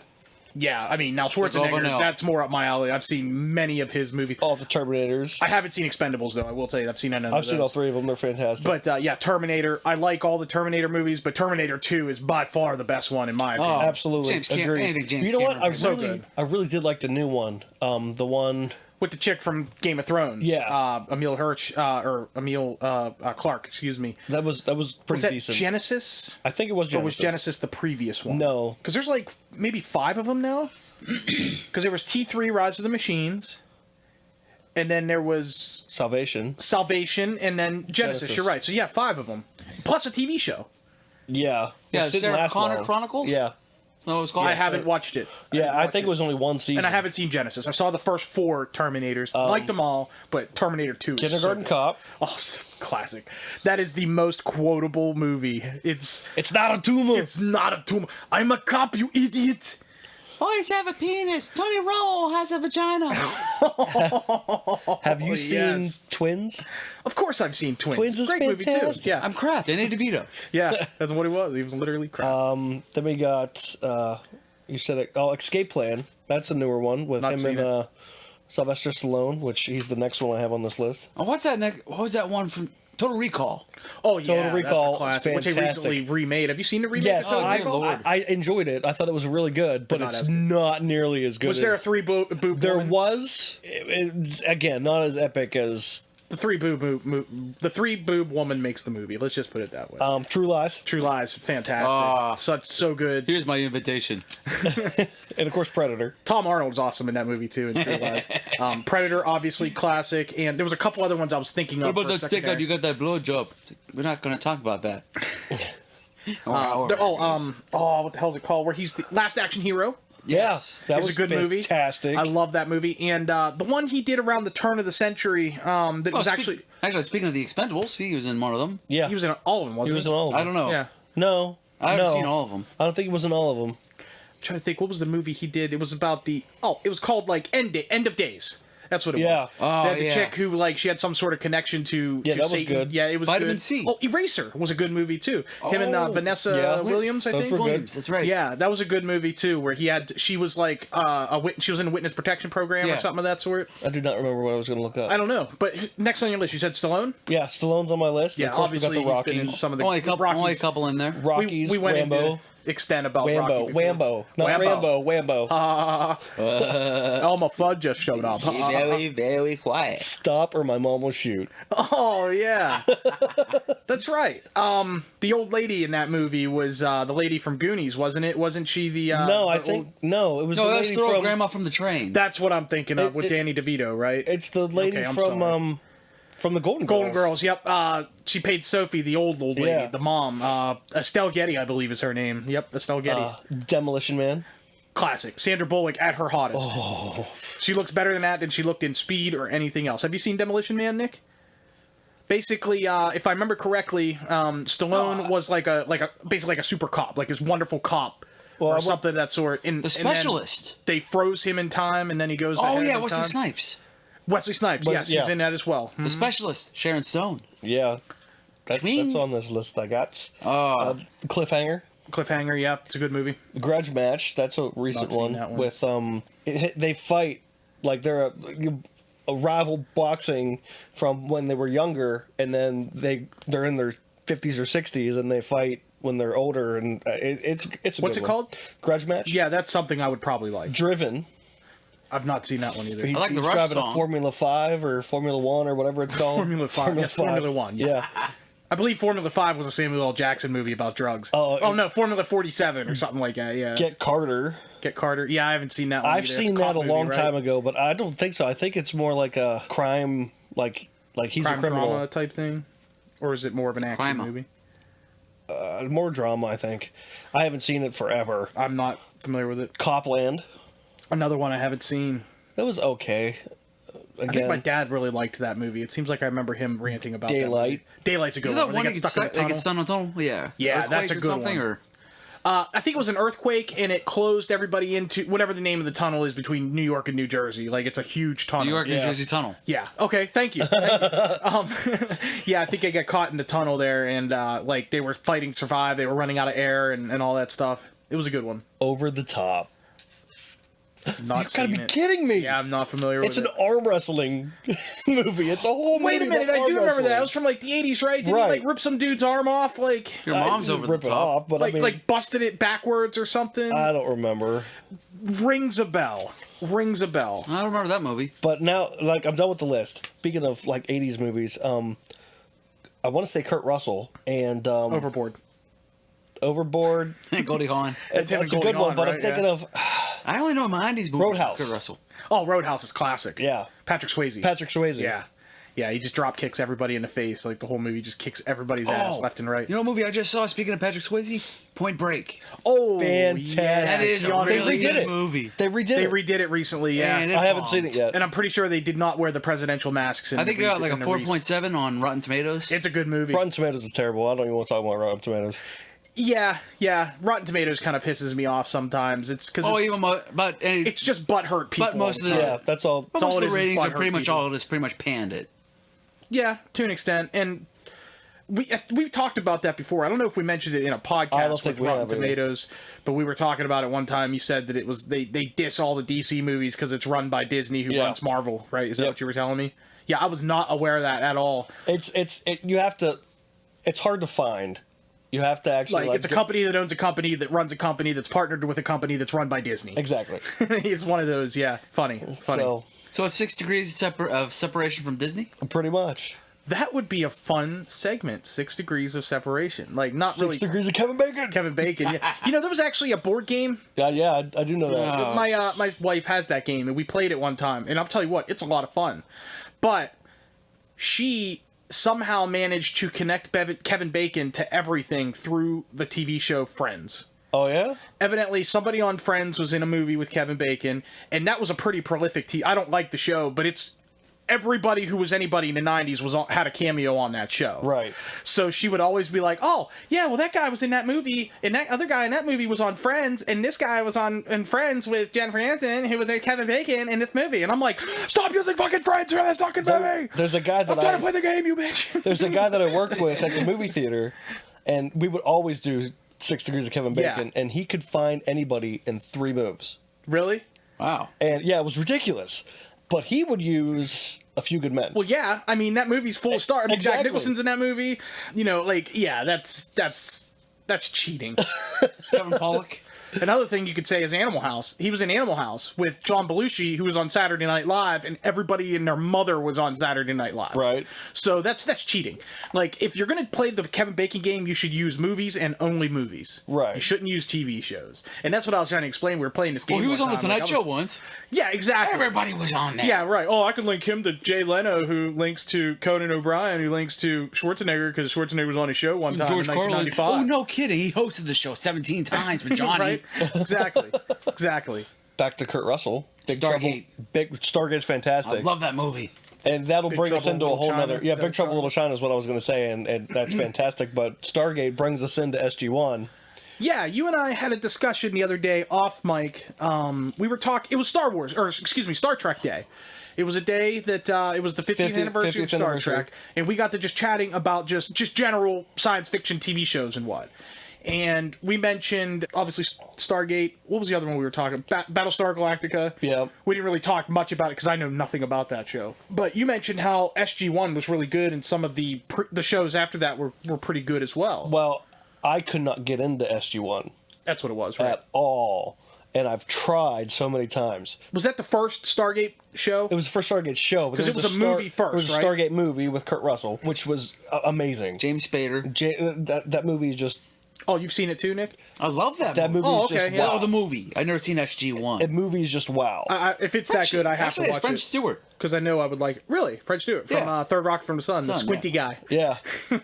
[SPEAKER 1] Yeah, I mean now
[SPEAKER 2] Golden
[SPEAKER 1] Schwarzenegger.
[SPEAKER 2] Nail.
[SPEAKER 1] That's more up my alley. I've seen many of his movies.
[SPEAKER 3] All the Terminators.
[SPEAKER 1] I haven't seen Expendables though. I will tell you, I've seen none of
[SPEAKER 3] I've
[SPEAKER 1] those.
[SPEAKER 3] seen all 3 of them. They're fantastic.
[SPEAKER 1] But yeah, Terminator. I like all the Terminator movies, but Terminator 2 is by far the best one in my opinion.
[SPEAKER 2] Oh,
[SPEAKER 3] Absolutely,
[SPEAKER 2] James Cam-
[SPEAKER 3] agree.
[SPEAKER 2] anything James
[SPEAKER 3] You know what?
[SPEAKER 2] Cameron
[SPEAKER 3] I
[SPEAKER 2] did.
[SPEAKER 3] really,
[SPEAKER 1] good.
[SPEAKER 3] I really did like the new one. The one.
[SPEAKER 1] With the chick from Game of Thrones.
[SPEAKER 3] Yeah.
[SPEAKER 1] Emil Hirsch, or Emil Clark, excuse me.
[SPEAKER 3] That was pretty
[SPEAKER 1] Was that
[SPEAKER 3] decent.
[SPEAKER 1] Genesis?
[SPEAKER 3] I think it was Genesis.
[SPEAKER 1] Or was Genesis the previous one?
[SPEAKER 3] No.
[SPEAKER 1] Because there's like maybe 5 of them now. Because there was T3 Rise of the Machines. And then there was
[SPEAKER 3] Salvation.
[SPEAKER 1] Salvation and then Genesis.
[SPEAKER 3] Genesis.
[SPEAKER 1] You're right. So yeah, 5 of them. Plus a TV show.
[SPEAKER 3] Yeah.
[SPEAKER 2] Yeah,
[SPEAKER 3] Which didn't
[SPEAKER 2] Sarah
[SPEAKER 3] last
[SPEAKER 2] Connor
[SPEAKER 3] long.
[SPEAKER 2] Chronicles?
[SPEAKER 3] Yeah.
[SPEAKER 2] Is that what it was called?
[SPEAKER 1] I haven't watched it.
[SPEAKER 3] Yeah, I
[SPEAKER 1] watched
[SPEAKER 3] think it was only one season.
[SPEAKER 1] And I haven't seen Genesis. I saw the first 4 Terminators. Liked them all, but Terminator 2 is
[SPEAKER 3] Kindergarten
[SPEAKER 1] so good.
[SPEAKER 3] Cop.
[SPEAKER 1] Oh, classic. That is the most quotable movie. It's
[SPEAKER 3] It's not a tumor.
[SPEAKER 1] not a tumor. I'm a cop, you idiot.
[SPEAKER 2] Boys have a penis. Tony Romo has a vagina.
[SPEAKER 3] Have you seen
[SPEAKER 1] yes.
[SPEAKER 3] Twins?
[SPEAKER 1] Of course I've seen Twins.
[SPEAKER 3] Twins is
[SPEAKER 1] Great movie too.
[SPEAKER 3] fantastic.
[SPEAKER 1] Yeah.
[SPEAKER 2] I'm Kraft. Danny DeVito.
[SPEAKER 1] Yeah, that's what he was. He was literally crap.
[SPEAKER 3] Then we got you said it. Oh, Escape Plan. That's a newer one with
[SPEAKER 1] Not
[SPEAKER 3] him
[SPEAKER 1] seen
[SPEAKER 3] and Sylvester Stallone, which he's the next one I have on this list.
[SPEAKER 2] Oh, what's that next? What was that one from Total Recall?
[SPEAKER 1] Oh yeah,
[SPEAKER 3] Total Recall,
[SPEAKER 1] that's a classic, which they
[SPEAKER 3] fantastic.
[SPEAKER 1] recently remade. Have you seen the remake?
[SPEAKER 3] Yes,
[SPEAKER 1] of Total
[SPEAKER 2] dear
[SPEAKER 1] Recall?
[SPEAKER 2] Lord.
[SPEAKER 3] I enjoyed it. I thought it was really good, but
[SPEAKER 1] not
[SPEAKER 3] it's
[SPEAKER 1] as good.
[SPEAKER 3] not nearly as good.
[SPEAKER 1] Was there a
[SPEAKER 3] as,
[SPEAKER 1] three boob?
[SPEAKER 3] There
[SPEAKER 1] woman?
[SPEAKER 3] was, again, not as epic as
[SPEAKER 1] The three boob woman makes the movie. Let's just put it that way.
[SPEAKER 3] True Lies,
[SPEAKER 1] True Lies, fantastic. So good.
[SPEAKER 2] Here's my invitation.
[SPEAKER 3] and of course Predator.
[SPEAKER 1] Tom Arnold's awesome in that movie too. In True Lies. Predator, obviously classic, and there was a couple other ones I was thinking
[SPEAKER 2] What
[SPEAKER 1] of.
[SPEAKER 2] about
[SPEAKER 1] for
[SPEAKER 2] that stick out?
[SPEAKER 1] secondary.
[SPEAKER 2] You got that blowjob. We're not going to talk about that.
[SPEAKER 1] what the hell's it called? Where he's the last action hero.
[SPEAKER 2] Yes.
[SPEAKER 3] Yeah, that
[SPEAKER 1] It's
[SPEAKER 3] was
[SPEAKER 1] a good movie.
[SPEAKER 3] Fantastic.
[SPEAKER 1] I love that movie, and the one he did around the turn of the century. That was actually
[SPEAKER 2] speaking of the Expendables, he was in one of them.
[SPEAKER 3] Yeah,
[SPEAKER 1] he was in all of them,
[SPEAKER 3] he
[SPEAKER 1] wasn't he?
[SPEAKER 3] was in all of them.
[SPEAKER 2] I don't know.
[SPEAKER 1] Yeah.
[SPEAKER 3] No,
[SPEAKER 2] I haven't
[SPEAKER 3] no.
[SPEAKER 2] seen all of them.
[SPEAKER 3] I don't think he was in all of them.
[SPEAKER 1] I'm trying to think, what was the movie he did? It was about it was called like End of Days. That's what it
[SPEAKER 3] Yeah.
[SPEAKER 1] was.
[SPEAKER 2] Oh,
[SPEAKER 1] They had the
[SPEAKER 2] yeah.
[SPEAKER 1] chick who she had some sort of connection to
[SPEAKER 3] Yeah, that was
[SPEAKER 1] Satan.
[SPEAKER 3] good.
[SPEAKER 1] Yeah, it was
[SPEAKER 2] Vitamin
[SPEAKER 1] good.
[SPEAKER 2] C.
[SPEAKER 1] Oh, Eraser was a good movie too. Him and
[SPEAKER 2] Oh,
[SPEAKER 1] Vanessa
[SPEAKER 3] yeah.
[SPEAKER 1] Williams, I
[SPEAKER 3] Those
[SPEAKER 1] think.
[SPEAKER 3] were good.
[SPEAKER 2] Williams, that's right.
[SPEAKER 1] Yeah, that was a good movie too. Where she was like she was in a witness protection program or
[SPEAKER 2] Yeah.
[SPEAKER 1] something of that sort.
[SPEAKER 3] I do not remember what I was going to look up.
[SPEAKER 1] I don't know, but next on your list, you said Stallone.
[SPEAKER 3] Yeah, Stallone's on my list.
[SPEAKER 1] Yeah,
[SPEAKER 3] of course,
[SPEAKER 1] obviously
[SPEAKER 3] we got the
[SPEAKER 1] he's been in
[SPEAKER 3] Rockies.
[SPEAKER 1] some of the
[SPEAKER 2] Only a
[SPEAKER 1] Rockies.
[SPEAKER 2] couple in there.
[SPEAKER 3] Rockies,
[SPEAKER 1] We went
[SPEAKER 3] Rambo.
[SPEAKER 1] into extent about Rocky
[SPEAKER 3] Wambo,
[SPEAKER 1] before.
[SPEAKER 3] Wambo, not
[SPEAKER 1] Wambo.
[SPEAKER 3] Rambo, Wambo.
[SPEAKER 1] Elmer Fudd just showed up.
[SPEAKER 2] Very, very quiet.
[SPEAKER 3] Stop or my mom will shoot.
[SPEAKER 1] Oh yeah, that's right. The old lady in that movie was the lady from Goonies, wasn't it? Wasn't she the?
[SPEAKER 3] No, I
[SPEAKER 1] the
[SPEAKER 3] think
[SPEAKER 1] old-
[SPEAKER 3] no. It was
[SPEAKER 2] No,
[SPEAKER 3] the
[SPEAKER 2] that's
[SPEAKER 3] lady
[SPEAKER 2] throw
[SPEAKER 3] from.
[SPEAKER 2] grandma from the train.
[SPEAKER 1] That's what I'm thinking of with
[SPEAKER 3] It-
[SPEAKER 1] Danny DeVito, right?
[SPEAKER 3] It's the lady
[SPEAKER 1] Okay, I'm
[SPEAKER 3] from the Golden Girls.
[SPEAKER 1] Golden Girls. Yep. She paid Sophie, the old lady,
[SPEAKER 3] Yeah.
[SPEAKER 1] the mom. Estelle Getty, I believe, is her name. Yep, Estelle Getty.
[SPEAKER 3] Demolition Man.
[SPEAKER 1] Classic. Sandra Bullock at her hottest.
[SPEAKER 3] Oh,
[SPEAKER 1] She looks better than that than she looked in Speed or anything else. Have you seen Demolition Man, Nick? Basically, if I remember correctly, Stallone was basically like a super cop, like this wonderful cop
[SPEAKER 3] Well,
[SPEAKER 1] or something of that sort. And,
[SPEAKER 2] The
[SPEAKER 1] and then
[SPEAKER 2] specialist.
[SPEAKER 1] they froze him in time, and then he goes.
[SPEAKER 2] Oh
[SPEAKER 1] ahead
[SPEAKER 2] yeah,
[SPEAKER 1] in
[SPEAKER 2] Wesley
[SPEAKER 1] time.
[SPEAKER 2] Snipes.
[SPEAKER 1] Wesley Snipes. Yes,
[SPEAKER 3] yeah.
[SPEAKER 1] he's in that as well.
[SPEAKER 2] The specialist. Sharon Stone.
[SPEAKER 3] yeah. That's
[SPEAKER 2] Queen.
[SPEAKER 3] on this list I got.
[SPEAKER 2] Oh.
[SPEAKER 3] Cliffhanger.
[SPEAKER 1] Cliffhanger. Yeah, it's a good movie.
[SPEAKER 3] Grudge Match. That's a recent
[SPEAKER 1] Not seen
[SPEAKER 3] one,
[SPEAKER 1] that one.
[SPEAKER 3] with they fight like they're a rival boxing from when they were younger, and then they're in their 50s or 60s, and they fight when they're older, and it's a
[SPEAKER 1] What's
[SPEAKER 3] good
[SPEAKER 1] it
[SPEAKER 3] one.
[SPEAKER 1] called?
[SPEAKER 3] Grudge Match.
[SPEAKER 1] Yeah, that's something I would probably like.
[SPEAKER 3] Driven.
[SPEAKER 1] I've not seen that one either.
[SPEAKER 3] He-
[SPEAKER 2] I like the
[SPEAKER 3] he's
[SPEAKER 2] Rush
[SPEAKER 3] driving
[SPEAKER 2] song.
[SPEAKER 3] a Formula 5 or Formula 1 or whatever it's called.
[SPEAKER 1] Formula 5. Yes, Formula 1. Yeah. I believe Formula 5 was a Samuel L. Jackson movie about drugs.
[SPEAKER 3] Oh,
[SPEAKER 1] no, Formula 47 or something like that. Yeah.
[SPEAKER 3] Get Carter.
[SPEAKER 1] Get Carter. Yeah, I haven't seen that one.
[SPEAKER 3] I've
[SPEAKER 1] either.
[SPEAKER 3] seen
[SPEAKER 1] It's
[SPEAKER 3] that a
[SPEAKER 1] cop
[SPEAKER 3] long
[SPEAKER 1] movie,
[SPEAKER 3] time
[SPEAKER 1] right?
[SPEAKER 3] ago, but I don't think so. I think it's more like a crime, like he's
[SPEAKER 1] Crime
[SPEAKER 3] a criminal.
[SPEAKER 1] drama type thing, or is it more of an action
[SPEAKER 2] Crime-a.
[SPEAKER 1] movie?
[SPEAKER 3] More drama, I think. I haven't seen it forever.
[SPEAKER 1] I'm not familiar with it.
[SPEAKER 3] Copland.
[SPEAKER 1] Another one I haven't seen.
[SPEAKER 3] That was okay.
[SPEAKER 1] I think my dad really liked that movie. It seems like I remember him ranting about
[SPEAKER 3] Daylight.
[SPEAKER 1] That movie. Daylight's a good
[SPEAKER 2] Is
[SPEAKER 1] one.
[SPEAKER 2] that
[SPEAKER 1] When
[SPEAKER 2] one
[SPEAKER 1] they get stuck in the tunnel.
[SPEAKER 2] gets stuck in a tunnel? Yeah.
[SPEAKER 1] Yeah,
[SPEAKER 2] Earthquake
[SPEAKER 1] that's a
[SPEAKER 2] or
[SPEAKER 1] good
[SPEAKER 2] something,
[SPEAKER 1] one.
[SPEAKER 2] Or
[SPEAKER 1] I think it was an earthquake, and it closed everybody into whatever the name of the tunnel is between New York and New Jersey. Like, it's a huge tunnel.
[SPEAKER 2] New York, New
[SPEAKER 3] Yeah.
[SPEAKER 2] Jersey tunnel.
[SPEAKER 1] Yeah. Okay. Thank you. Yeah, I think I got caught in the tunnel there, and like they were fighting to survive. They were running out of air and all that stuff. It was a good one.
[SPEAKER 3] Over the Top.
[SPEAKER 1] Not
[SPEAKER 3] You gotta
[SPEAKER 1] seen
[SPEAKER 3] be
[SPEAKER 1] it.
[SPEAKER 3] kidding me.
[SPEAKER 1] Yeah, I'm not familiar
[SPEAKER 3] It's
[SPEAKER 1] with
[SPEAKER 3] an
[SPEAKER 1] it.
[SPEAKER 3] arm wrestling movie. It's a whole
[SPEAKER 1] Wait a
[SPEAKER 3] movie
[SPEAKER 1] minute,
[SPEAKER 3] about
[SPEAKER 1] I do
[SPEAKER 3] arm
[SPEAKER 1] remember that. It
[SPEAKER 3] wrestling.
[SPEAKER 1] was from like the 80s, right? Did
[SPEAKER 3] Right.
[SPEAKER 1] he like rip some dude's arm off? Like,
[SPEAKER 2] Your mom's
[SPEAKER 3] I
[SPEAKER 2] over
[SPEAKER 3] didn't
[SPEAKER 2] the
[SPEAKER 3] rip it
[SPEAKER 2] top.
[SPEAKER 3] off, but I mean,
[SPEAKER 1] like busted it backwards or something?
[SPEAKER 3] I don't remember.
[SPEAKER 1] Rings a bell. Rings a bell.
[SPEAKER 2] I don't remember that movie.
[SPEAKER 3] But now, like, I'm done with the list. Speaking of like 80s movies, I want to say Kurt Russell and
[SPEAKER 1] Overboard.
[SPEAKER 3] Overboard.
[SPEAKER 2] Goldie Hawn.
[SPEAKER 1] That's him
[SPEAKER 3] That's a
[SPEAKER 1] and
[SPEAKER 3] good
[SPEAKER 1] Goldie
[SPEAKER 3] one,
[SPEAKER 1] Hawn,
[SPEAKER 3] but
[SPEAKER 1] right?
[SPEAKER 3] I'm thinking
[SPEAKER 1] Yeah.
[SPEAKER 3] of
[SPEAKER 2] I only know my 90s movies.
[SPEAKER 3] Roadhouse.
[SPEAKER 2] Kurt Russell.
[SPEAKER 1] Oh, Roadhouse is classic.
[SPEAKER 3] yeah,
[SPEAKER 1] Patrick Swayze.
[SPEAKER 3] Patrick Swayze.
[SPEAKER 1] Yeah. Yeah, he just drop kicks everybody in the face. Like, the whole movie just kicks everybody's ass left and right.
[SPEAKER 2] You know what movie I just saw, speaking of Patrick Swayze? Point Break.
[SPEAKER 1] Oh,
[SPEAKER 3] Fantastic.
[SPEAKER 1] yeah.
[SPEAKER 2] That is a
[SPEAKER 1] Keanu
[SPEAKER 2] really
[SPEAKER 3] redid
[SPEAKER 2] good
[SPEAKER 3] it.
[SPEAKER 2] movie.
[SPEAKER 3] They redid
[SPEAKER 1] They
[SPEAKER 3] it.
[SPEAKER 1] redid it recently, yeah.
[SPEAKER 2] And it
[SPEAKER 3] I haven't seen it
[SPEAKER 2] bombed.
[SPEAKER 3] yet.
[SPEAKER 1] And I'm pretty sure they did not wear the presidential masks. In
[SPEAKER 2] I think
[SPEAKER 1] the
[SPEAKER 2] they got like a
[SPEAKER 1] in the
[SPEAKER 2] 4.7 on Rotten Tomatoes.
[SPEAKER 1] It's a good movie.
[SPEAKER 3] Rotten Tomatoes is terrible. I don't even want to talk about Rotten Tomatoes.
[SPEAKER 1] Yeah. Rotten Tomatoes kind of pisses me off sometimes. It's because
[SPEAKER 2] it's
[SPEAKER 1] just butthurt people.
[SPEAKER 2] But most
[SPEAKER 1] all
[SPEAKER 2] of
[SPEAKER 1] the
[SPEAKER 2] the-
[SPEAKER 1] time.
[SPEAKER 3] Yeah, that's all.
[SPEAKER 2] most
[SPEAKER 1] all
[SPEAKER 2] of
[SPEAKER 1] it
[SPEAKER 2] the
[SPEAKER 1] is
[SPEAKER 2] ratings are
[SPEAKER 1] butthurt
[SPEAKER 2] pretty much
[SPEAKER 1] people.
[SPEAKER 2] all it is. Pretty much panned it.
[SPEAKER 1] Yeah, to an extent. And we've talked about that before. I don't know if we mentioned it in a
[SPEAKER 3] I don't
[SPEAKER 1] podcast
[SPEAKER 3] think
[SPEAKER 1] with
[SPEAKER 3] we
[SPEAKER 1] Rotten
[SPEAKER 3] have either.
[SPEAKER 1] Tomatoes, but we were talking about it one time. You said that it was they diss all the DC movies because it's run by Disney, who
[SPEAKER 3] Yeah.
[SPEAKER 1] runs Marvel, right? Is that
[SPEAKER 3] Yep.
[SPEAKER 1] what you were telling me? Yeah, I was not aware of that at all.
[SPEAKER 3] You have to. It's hard to find. You have to actually
[SPEAKER 1] Like, it's a company that owns a company that runs a company that's partnered with a company that's run by Disney.
[SPEAKER 3] Exactly.
[SPEAKER 1] It's one of those, yeah. Funny.
[SPEAKER 3] So
[SPEAKER 2] So it's 6 degrees of separation from Disney?
[SPEAKER 3] pretty much
[SPEAKER 1] That would be a fun segment. 6 degrees of separation. Like, not
[SPEAKER 3] 6
[SPEAKER 1] really
[SPEAKER 3] degrees of Kevin Bacon.
[SPEAKER 1] Kevin Bacon. Yeah. You know, there was actually a board game.
[SPEAKER 3] Yeah, I do know that.
[SPEAKER 2] Oh.
[SPEAKER 1] My wife has that game, and we played it one time. And I'll tell you what, it's a lot of fun. But she somehow managed to connect Kevin Bacon to everything through the TV show Friends.
[SPEAKER 3] Oh yeah.
[SPEAKER 1] Evidently, somebody on Friends was in a movie with Kevin Bacon, and that was a pretty prolific I don't like the show, but it's everybody who was anybody in the 90s had a cameo on that show.
[SPEAKER 3] Right.
[SPEAKER 1] So she would always be like, oh, yeah, well, that guy was in that movie, and that other guy in that movie was on Friends, and this guy was in Friends with Jennifer Aniston, who was Kevin Bacon in this movie. And I'm like, stop using fucking Friends for this fucking movie!
[SPEAKER 3] There's a guy that
[SPEAKER 1] I'm trying to play the game, you bitch!
[SPEAKER 3] There's a guy that I worked with at the movie theater, and we would always do 6 degrees of Kevin Bacon,
[SPEAKER 1] Yeah.
[SPEAKER 3] and he could find anybody in 3 moves.
[SPEAKER 1] Really?
[SPEAKER 2] Wow.
[SPEAKER 3] And yeah, it was ridiculous. But he would use A Few Good Men.
[SPEAKER 1] Well, yeah, I mean, that movie's full of stars. I mean, Jack
[SPEAKER 3] Exactly.
[SPEAKER 1] Nicholson's in that movie. You know, like, yeah, that's cheating.
[SPEAKER 2] Kevin Pollak.
[SPEAKER 1] Another thing you could say is Animal House. He was in Animal House with John Belushi, who was on Saturday Night Live, and everybody and their mother was on Saturday Night Live.
[SPEAKER 3] Right.
[SPEAKER 1] So that's cheating. Like, if you're going to play the Kevin Bacon game, you should use movies and only movies.
[SPEAKER 3] Right.
[SPEAKER 1] You shouldn't use TV shows. And that's what I was trying to explain. We were playing this game.
[SPEAKER 2] Well, he was
[SPEAKER 1] one
[SPEAKER 2] on the
[SPEAKER 1] time.
[SPEAKER 2] Tonight
[SPEAKER 1] Like,
[SPEAKER 2] Show once.
[SPEAKER 1] Yeah, exactly.
[SPEAKER 2] Everybody was on there.
[SPEAKER 1] Yeah, right. Oh, I can link him to Jay Leno, who links to Conan O'Brien, who links to Schwarzenegger, because Schwarzenegger was on his show one time
[SPEAKER 2] George
[SPEAKER 1] in
[SPEAKER 2] Carlin.
[SPEAKER 1] 1995.
[SPEAKER 2] Oh, no kidding. He hosted the show 17 times for Johnny.
[SPEAKER 1] Right? Exactly.
[SPEAKER 3] Back to Kurt Russell.
[SPEAKER 2] Stargate.
[SPEAKER 3] Stargate's fantastic.
[SPEAKER 2] I love that movie.
[SPEAKER 3] And that'll
[SPEAKER 1] Big
[SPEAKER 3] bring us
[SPEAKER 1] Trouble in
[SPEAKER 3] into a
[SPEAKER 1] Little
[SPEAKER 3] whole
[SPEAKER 1] China.
[SPEAKER 3] nother...
[SPEAKER 1] Is
[SPEAKER 3] Yeah,
[SPEAKER 1] that
[SPEAKER 3] Big Trouble
[SPEAKER 1] China?
[SPEAKER 3] in Little China is what I was going to say, and that's fantastic. But Stargate brings us into SG-1.
[SPEAKER 1] Yeah, you and I had a discussion the other day off mic. We were talking. It was Star Trek Day. It was a day that it was the 50th anniversary of
[SPEAKER 3] 50th
[SPEAKER 1] Star
[SPEAKER 3] anniversary.
[SPEAKER 1] Trek, and we got to just chatting about just general science fiction TV shows and what. And we mentioned obviously Stargate. What was the other one we were talking? Battlestar Galactica.
[SPEAKER 3] Yeah.
[SPEAKER 1] We didn't really talk much about it because I know nothing about that show. But you mentioned how SG-1 was really good, and some of the shows after that were pretty good as well.
[SPEAKER 3] Well, I could not get into SG-1
[SPEAKER 1] That's what it was, right?
[SPEAKER 3] at all. And I've tried so many times.
[SPEAKER 1] Was that the first Stargate show?
[SPEAKER 3] It was the first Stargate show.
[SPEAKER 1] 'Cause it was a movie first,
[SPEAKER 3] It was a
[SPEAKER 1] right?
[SPEAKER 3] Stargate movie with Kurt Russell, which was amazing.
[SPEAKER 2] James Spader.
[SPEAKER 3] That movie is just...
[SPEAKER 1] Oh, you've seen it too, Nick?
[SPEAKER 2] I love that
[SPEAKER 3] That
[SPEAKER 2] movie.
[SPEAKER 3] movie
[SPEAKER 1] Oh,
[SPEAKER 3] is
[SPEAKER 1] okay,
[SPEAKER 3] just
[SPEAKER 1] yeah.
[SPEAKER 3] wow.
[SPEAKER 2] Oh, the movie. I've never seen SG-1.
[SPEAKER 3] That movie is just wow.
[SPEAKER 1] If it's that good, I have
[SPEAKER 2] Actually,
[SPEAKER 1] to
[SPEAKER 2] it's
[SPEAKER 1] watch
[SPEAKER 2] French
[SPEAKER 1] it.
[SPEAKER 2] Stewart.
[SPEAKER 1] Because I know I would like it. Really? Fred Stewart from
[SPEAKER 2] Yeah.
[SPEAKER 1] Third Rock from the Sun, the
[SPEAKER 2] Sun,
[SPEAKER 1] squinty
[SPEAKER 2] yeah.
[SPEAKER 1] guy.
[SPEAKER 3] Yeah.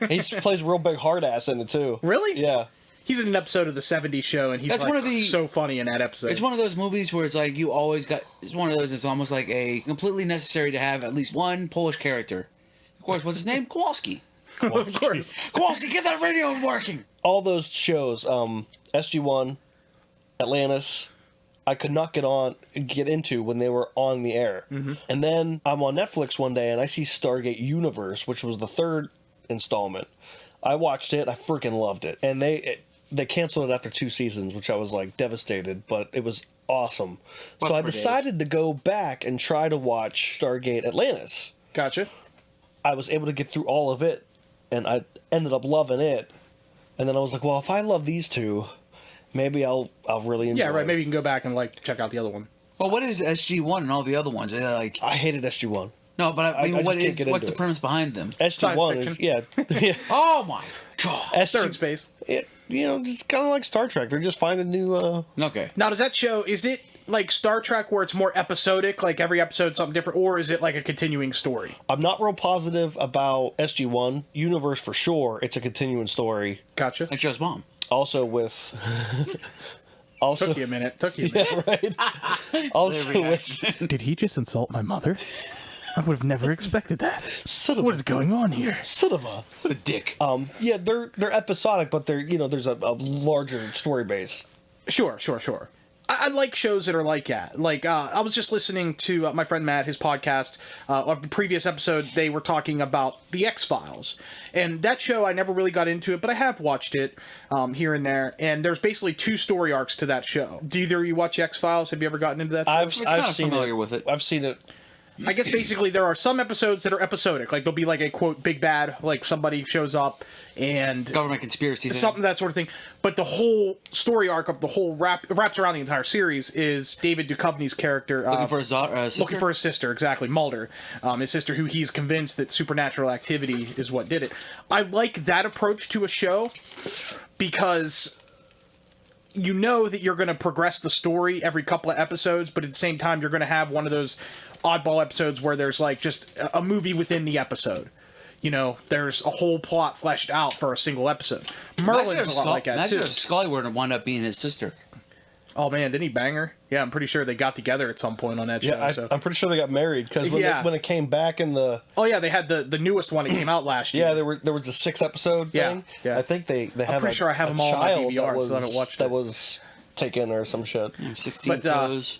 [SPEAKER 3] He plays a real big hard ass in it, too.
[SPEAKER 1] Really?
[SPEAKER 3] Yeah.
[SPEAKER 1] He's in an episode of the 70s show, and he's
[SPEAKER 2] That's
[SPEAKER 1] like
[SPEAKER 2] one of the-
[SPEAKER 1] so funny in that episode.
[SPEAKER 2] It's one of those movies where it's like you always got. It's one of those that's almost like a completely necessary to have at least one Polish character. Of course, what's his name? Kowalski.
[SPEAKER 1] Of course.
[SPEAKER 2] Kowalski, get that radio working.
[SPEAKER 3] All those shows, SG-1, Atlantis, I could not get into when they were on the air. Mm-hmm. And then I'm on Netflix one day and I see Stargate Universe, which was the 3rd installment. I watched it. I freaking loved it. And they canceled it after 2 seasons, which I was like devastated, but it was awesome. So I
[SPEAKER 2] for days.
[SPEAKER 3] decided to go back and try to watch Stargate Atlantis.
[SPEAKER 1] Gotcha.
[SPEAKER 3] I was able to get through all of it, and I ended up loving it. And then I was like, well, if I love these two, maybe I'll really enjoy
[SPEAKER 1] Yeah, right.
[SPEAKER 3] it.
[SPEAKER 1] Maybe you can go back and like check out the other one.
[SPEAKER 2] Well, what is SG-1 and all the other ones? Are they like
[SPEAKER 3] I hated SG-1.
[SPEAKER 2] no, but I mean,
[SPEAKER 3] I just
[SPEAKER 2] what
[SPEAKER 3] can't
[SPEAKER 2] is
[SPEAKER 3] get
[SPEAKER 2] what's
[SPEAKER 3] into
[SPEAKER 2] the
[SPEAKER 3] it.
[SPEAKER 2] premise behind them?
[SPEAKER 3] SG-1 is,
[SPEAKER 1] fiction.
[SPEAKER 3] yeah. yeah.
[SPEAKER 2] Oh my god!
[SPEAKER 1] They're in space.
[SPEAKER 3] Just kind of like Star Trek. They're just finding new...
[SPEAKER 2] Okay.
[SPEAKER 1] Now, does that show, is it like Star Trek where it's more episodic, like every episode something different, or is it like a continuing story?
[SPEAKER 3] I'm not real positive about SG-1. Universe for sure. It's a continuing story.
[SPEAKER 1] Gotcha.
[SPEAKER 2] Like Joe's mom.
[SPEAKER 3] Also with... also,
[SPEAKER 1] Took you a minute.
[SPEAKER 3] right? Also with...
[SPEAKER 1] Did he just insult my mother? I would have never expected that.
[SPEAKER 3] Son of
[SPEAKER 1] What
[SPEAKER 3] a-
[SPEAKER 1] is going on here?
[SPEAKER 3] Son of a...
[SPEAKER 2] What a dick.
[SPEAKER 3] Yeah, they're episodic, but they're there's a larger story base.
[SPEAKER 1] Sure. I like shows that are like that. Like, I was just listening to my friend Matt, his podcast. Of the previous episode, they were talking about the X-Files. And that show, I never really got into it, but I have watched it here and there. And there's basically 2 story arcs to that show. Do either of you watch X-Files? Have you ever gotten into that show?
[SPEAKER 3] I've
[SPEAKER 2] kinda
[SPEAKER 3] seen
[SPEAKER 2] familiar
[SPEAKER 3] it.
[SPEAKER 2] with it.
[SPEAKER 3] I've seen it.
[SPEAKER 1] I guess basically there are some episodes that are episodic. Like, there'll be like a, quote, big bad, like somebody shows up and...
[SPEAKER 2] Government conspiracy thing.
[SPEAKER 1] something, that sort of thing. But the whole story arc of the whole wraps around the entire series is David Duchovny's character
[SPEAKER 2] Looking for his daughter, sister?
[SPEAKER 1] looking for his sister, exactly, Mulder, his sister, who he's convinced that supernatural activity is what did it. I like that approach to a show because you know that you're going to progress the story every couple of episodes, but at the same time you're going to have one of those oddball episodes where there's like just a movie within the episode. You know, there's a whole plot fleshed out for a single episode. Merlin's a lot like that, too.
[SPEAKER 2] Imagine if Scully were to wind up being his sister.
[SPEAKER 1] Oh, man, didn't he bang her? Yeah, I'm pretty sure they got together at some point on that show.
[SPEAKER 3] Yeah, I'm pretty sure they got married because when it came back in the...
[SPEAKER 1] Oh, yeah, they had the newest one that came out last year.
[SPEAKER 3] Yeah, there was a 6-episode thing.
[SPEAKER 1] Yeah.
[SPEAKER 3] I think they have
[SPEAKER 1] pretty sure I have them all on my DVR, so I haven't watched
[SPEAKER 3] that
[SPEAKER 1] it.
[SPEAKER 3] was taken or some shit.
[SPEAKER 2] 16
[SPEAKER 1] But,
[SPEAKER 2] toes.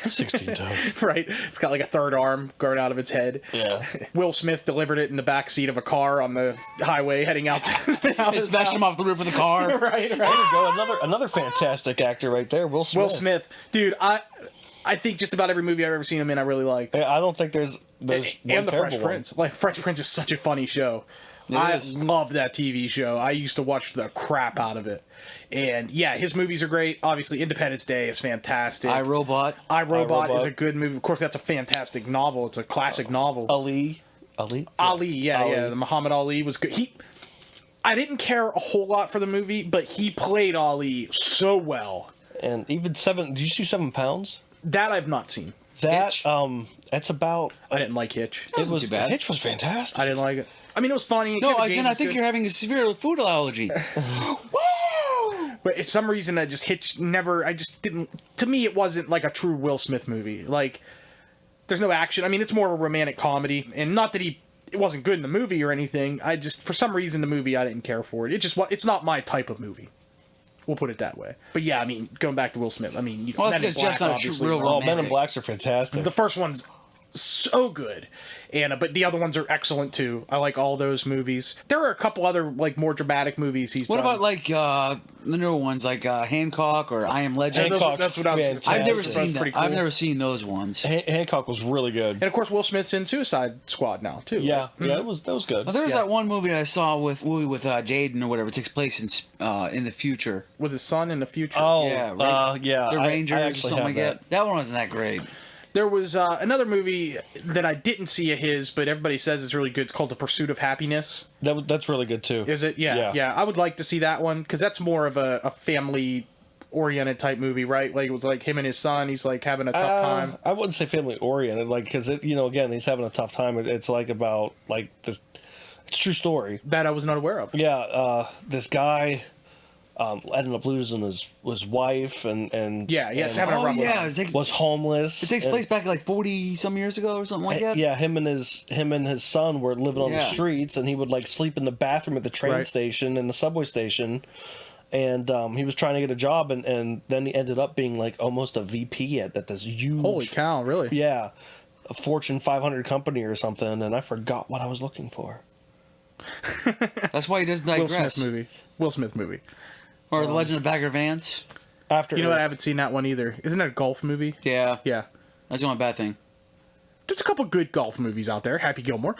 [SPEAKER 3] 16 toes.
[SPEAKER 1] Right? It's got like a third arm growing out of its head.
[SPEAKER 3] Yeah.
[SPEAKER 1] Will Smith delivered it in the back seat of a car on the highway heading out to
[SPEAKER 2] It smashed him off the roof of the car.
[SPEAKER 1] Right.
[SPEAKER 3] There you go. Another fantastic actor right there, Will Smith.
[SPEAKER 1] Will Smith. Dude, I think just about every movie I've ever seen him in I really liked.
[SPEAKER 3] I don't think there's
[SPEAKER 1] And
[SPEAKER 3] one
[SPEAKER 1] the Fresh
[SPEAKER 3] terrible one.
[SPEAKER 1] Prince. Like, Fresh Prince is such a funny show. I
[SPEAKER 2] is.
[SPEAKER 1] love that TV show. I used to watch the crap out of it. And yeah, his movies are great. Obviously, Independence Day is fantastic.
[SPEAKER 2] I, Robot.
[SPEAKER 1] iRobot is a good movie. Of course, that's a fantastic novel. It's a classic novel.
[SPEAKER 3] Ali,
[SPEAKER 1] Yeah. The Muhammad Ali was good. I didn't care a whole lot for the movie, but he played Ali so well.
[SPEAKER 3] and even 7. Did you see 7 Pounds?
[SPEAKER 1] That I've not seen.
[SPEAKER 3] That
[SPEAKER 2] Hitch?
[SPEAKER 3] that's about.
[SPEAKER 1] I didn't like Hitch.
[SPEAKER 3] It was
[SPEAKER 2] too bad.
[SPEAKER 3] Hitch was fantastic.
[SPEAKER 1] I didn't like it. I mean, it was funny.
[SPEAKER 2] No,
[SPEAKER 1] Kevin James
[SPEAKER 2] I
[SPEAKER 1] is
[SPEAKER 2] think
[SPEAKER 1] good.
[SPEAKER 2] you're having a severe food allergy.
[SPEAKER 1] But for some reason, I just Hitch never. I just didn't. To me, it wasn't like a true Will Smith movie. Like, there's no action. I mean, it's more of a romantic comedy, and not that it wasn't good in the movie or anything. I just, for some reason, the movie I didn't care for it. It's not my type of movie. We'll put it that way. But yeah, I mean, going back to Will Smith, I mean,
[SPEAKER 2] Well, that's
[SPEAKER 1] Men in
[SPEAKER 2] because Jeff's
[SPEAKER 1] Black,
[SPEAKER 2] not a true
[SPEAKER 1] obviously,
[SPEAKER 2] real
[SPEAKER 1] were-
[SPEAKER 3] Oh, Men in
[SPEAKER 2] romantic.
[SPEAKER 3] Blacks are fantastic.
[SPEAKER 1] The first one's so good, and but the other ones are excellent too. I like all those movies. There are a couple other like more dramatic movies he's
[SPEAKER 2] What
[SPEAKER 1] done.
[SPEAKER 2] about like the newer ones like Hancock or I Am Legend?
[SPEAKER 3] Hancock.
[SPEAKER 1] That's what I was gonna say.
[SPEAKER 2] I've never
[SPEAKER 3] Fantastic.
[SPEAKER 2] seen
[SPEAKER 1] Pretty
[SPEAKER 2] that. I've
[SPEAKER 1] cool.
[SPEAKER 2] never seen those ones.
[SPEAKER 3] Hancock was really good.
[SPEAKER 1] And of course, Will Smith's in Suicide Squad now too.
[SPEAKER 3] Yeah, that was good.
[SPEAKER 2] Well, there was
[SPEAKER 1] Yeah.
[SPEAKER 2] that one movie I saw with Jaden or whatever. It takes place in the future.
[SPEAKER 1] with his son in the future.
[SPEAKER 3] Oh,
[SPEAKER 2] Yeah,
[SPEAKER 3] yeah.
[SPEAKER 2] The
[SPEAKER 3] I
[SPEAKER 2] Rangers or
[SPEAKER 3] actually
[SPEAKER 2] something like
[SPEAKER 3] have
[SPEAKER 2] that. That one wasn't that great.
[SPEAKER 1] There was another movie that I didn't see of his, but everybody says it's really good. It's called The Pursuit of Happiness.
[SPEAKER 3] That's really good too.
[SPEAKER 1] Is it? Yeah. I would like to see that one because that's more of a family-oriented type movie, right? Like it was like him and his son. He's like having a tough time.
[SPEAKER 3] I wouldn't say family oriented, like because again, he's having a tough time. It's like about like this. It's a true story.
[SPEAKER 1] That I was not aware of.
[SPEAKER 3] Yeah, this guy ended up losing his wife and
[SPEAKER 1] Having a
[SPEAKER 2] Oh
[SPEAKER 1] rough
[SPEAKER 2] yeah,
[SPEAKER 1] life.
[SPEAKER 2] it takes,
[SPEAKER 3] was homeless.
[SPEAKER 2] it takes
[SPEAKER 3] and-
[SPEAKER 2] place back like 40 some years ago or something like that.
[SPEAKER 3] Yeah, him and his son were living on the
[SPEAKER 2] Yeah.
[SPEAKER 3] streets, and he would like sleep in the bathroom at the train
[SPEAKER 1] Right.
[SPEAKER 3] station and the subway station. And he was trying to get a job, and then he ended up being like almost a VP at this huge,
[SPEAKER 1] Holy cow! Really?
[SPEAKER 3] yeah, a Fortune 500 company or something. And I forgot what I was looking for.
[SPEAKER 2] That's why he doesn't
[SPEAKER 1] Will
[SPEAKER 2] digress.
[SPEAKER 1] Smith movie. Will Smith movie.
[SPEAKER 2] Or The Legend of Bagger Vance.
[SPEAKER 3] After
[SPEAKER 1] You know what? I
[SPEAKER 3] Earth.
[SPEAKER 1] haven't seen that one either. Isn't that a golf movie?
[SPEAKER 2] Yeah,
[SPEAKER 1] Yeah.
[SPEAKER 2] that's the only bad thing.
[SPEAKER 1] There's a couple good golf movies out there. Happy Gilmore.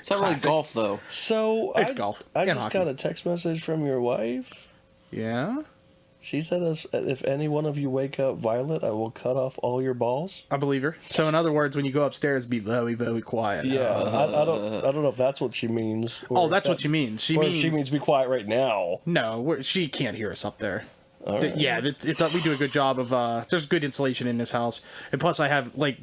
[SPEAKER 2] It's not really
[SPEAKER 1] Classic.
[SPEAKER 2] golf though.
[SPEAKER 3] So
[SPEAKER 1] It's golf
[SPEAKER 3] I
[SPEAKER 1] and
[SPEAKER 3] just
[SPEAKER 1] hockey.
[SPEAKER 3] got a text message from your wife.
[SPEAKER 1] Yeah.
[SPEAKER 3] She said, "If any one of you wake up Violet, I will cut off all your balls."
[SPEAKER 1] I believe her. So in other words, when you go upstairs, be very, very quiet.
[SPEAKER 3] Yeah, I don't know if that's what she means.
[SPEAKER 1] Oh, that's what she means. She
[SPEAKER 3] Or
[SPEAKER 1] means
[SPEAKER 3] if she means be quiet right now.
[SPEAKER 1] no. She can't hear us up there.
[SPEAKER 3] All right.
[SPEAKER 1] Yeah, we do a good job of. There's good insulation in this house, and plus I have like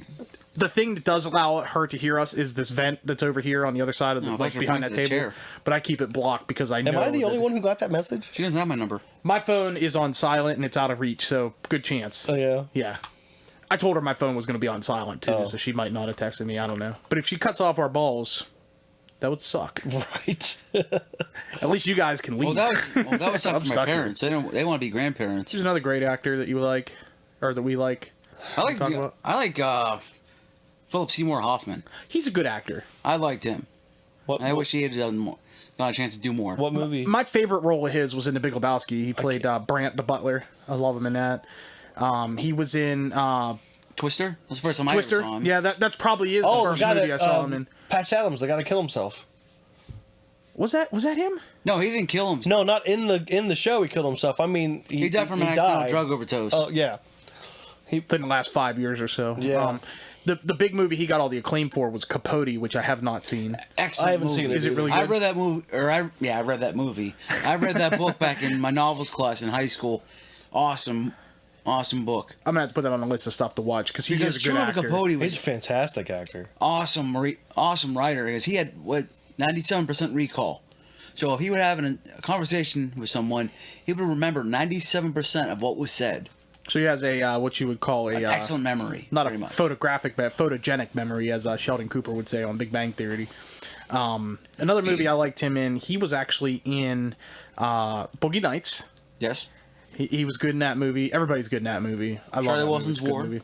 [SPEAKER 1] the thing that does allow her to hear us is this vent that's over here on the other side of the
[SPEAKER 2] Oh, I thought
[SPEAKER 1] like
[SPEAKER 2] you were
[SPEAKER 1] behind that
[SPEAKER 2] pointing to the
[SPEAKER 1] table.
[SPEAKER 2] chair.
[SPEAKER 1] But I keep it blocked because I know.
[SPEAKER 3] Am I the
[SPEAKER 1] that-
[SPEAKER 3] only one who got that message?
[SPEAKER 2] She doesn't have my number.
[SPEAKER 1] My phone is on silent and it's out of reach, so good chance.
[SPEAKER 3] Oh yeah.
[SPEAKER 1] Yeah. I told her my phone was going to be on silent too,
[SPEAKER 3] Oh.
[SPEAKER 1] so she might not have texted me. I don't know. But if she cuts off our balls, That would suck.
[SPEAKER 3] Right.
[SPEAKER 1] At least you guys can leave.
[SPEAKER 2] Well, that was
[SPEAKER 1] I'm
[SPEAKER 2] something for my
[SPEAKER 1] stuck here.
[SPEAKER 2] parents. They want to be grandparents.
[SPEAKER 1] There's another great actor that you like, or that we like.
[SPEAKER 2] I like Philip Seymour Hoffman.
[SPEAKER 1] He's a good actor.
[SPEAKER 2] I liked him.
[SPEAKER 3] What,
[SPEAKER 2] I wish he had done more. Got a chance to do more.
[SPEAKER 3] what movie?
[SPEAKER 1] My favorite role of his was in The Big Lebowski. He played Brant the butler. I love him in that. He was in
[SPEAKER 2] Twister? That's the first time I
[SPEAKER 1] Twister.
[SPEAKER 2] ever saw him.
[SPEAKER 1] Yeah, that's probably is the
[SPEAKER 3] the
[SPEAKER 1] first
[SPEAKER 3] guy
[SPEAKER 1] movie
[SPEAKER 3] that
[SPEAKER 1] I saw him in.
[SPEAKER 3] Patch Adams, the guy to kill himself.
[SPEAKER 1] Was that him?
[SPEAKER 2] No, he didn't kill him.
[SPEAKER 3] No, not in the show. He killed himself. I mean,
[SPEAKER 2] He died from an accidental drug overdose.
[SPEAKER 3] Oh yeah.
[SPEAKER 1] Within the last 5 years or so.
[SPEAKER 3] Yeah.
[SPEAKER 1] The big movie he got all the acclaim for was Capote, which I have not seen.
[SPEAKER 2] Excellent
[SPEAKER 3] I haven't
[SPEAKER 2] movie.
[SPEAKER 3] seen it.
[SPEAKER 1] Is it really
[SPEAKER 2] I
[SPEAKER 1] good?
[SPEAKER 2] read that movie, I read that movie. I read that book back in my novels class in high school. Awesome book.
[SPEAKER 1] I'm gonna have to put that on the list of stuff to watch because he is a good
[SPEAKER 2] Truman
[SPEAKER 1] actor.
[SPEAKER 2] Capote
[SPEAKER 3] He's
[SPEAKER 2] was
[SPEAKER 3] a fantastic actor.
[SPEAKER 2] awesome writer because he had 97% recall. So if he would have a conversation with someone, he would remember 97% of what was said.
[SPEAKER 1] So he has a what you would call
[SPEAKER 2] An
[SPEAKER 1] a
[SPEAKER 2] excellent memory.
[SPEAKER 1] not a
[SPEAKER 2] pretty much.
[SPEAKER 1] photographic, but photogenic memory, as Sheldon Cooper would say on Big Bang Theory. Another movie I liked him in. He was actually in Boogie Nights.
[SPEAKER 2] Yes.
[SPEAKER 1] He was good in that movie. Everybody's good in that movie. I love
[SPEAKER 2] Charlie
[SPEAKER 1] that movie.
[SPEAKER 2] Wilson's
[SPEAKER 1] It's a good
[SPEAKER 2] War.
[SPEAKER 1] movie.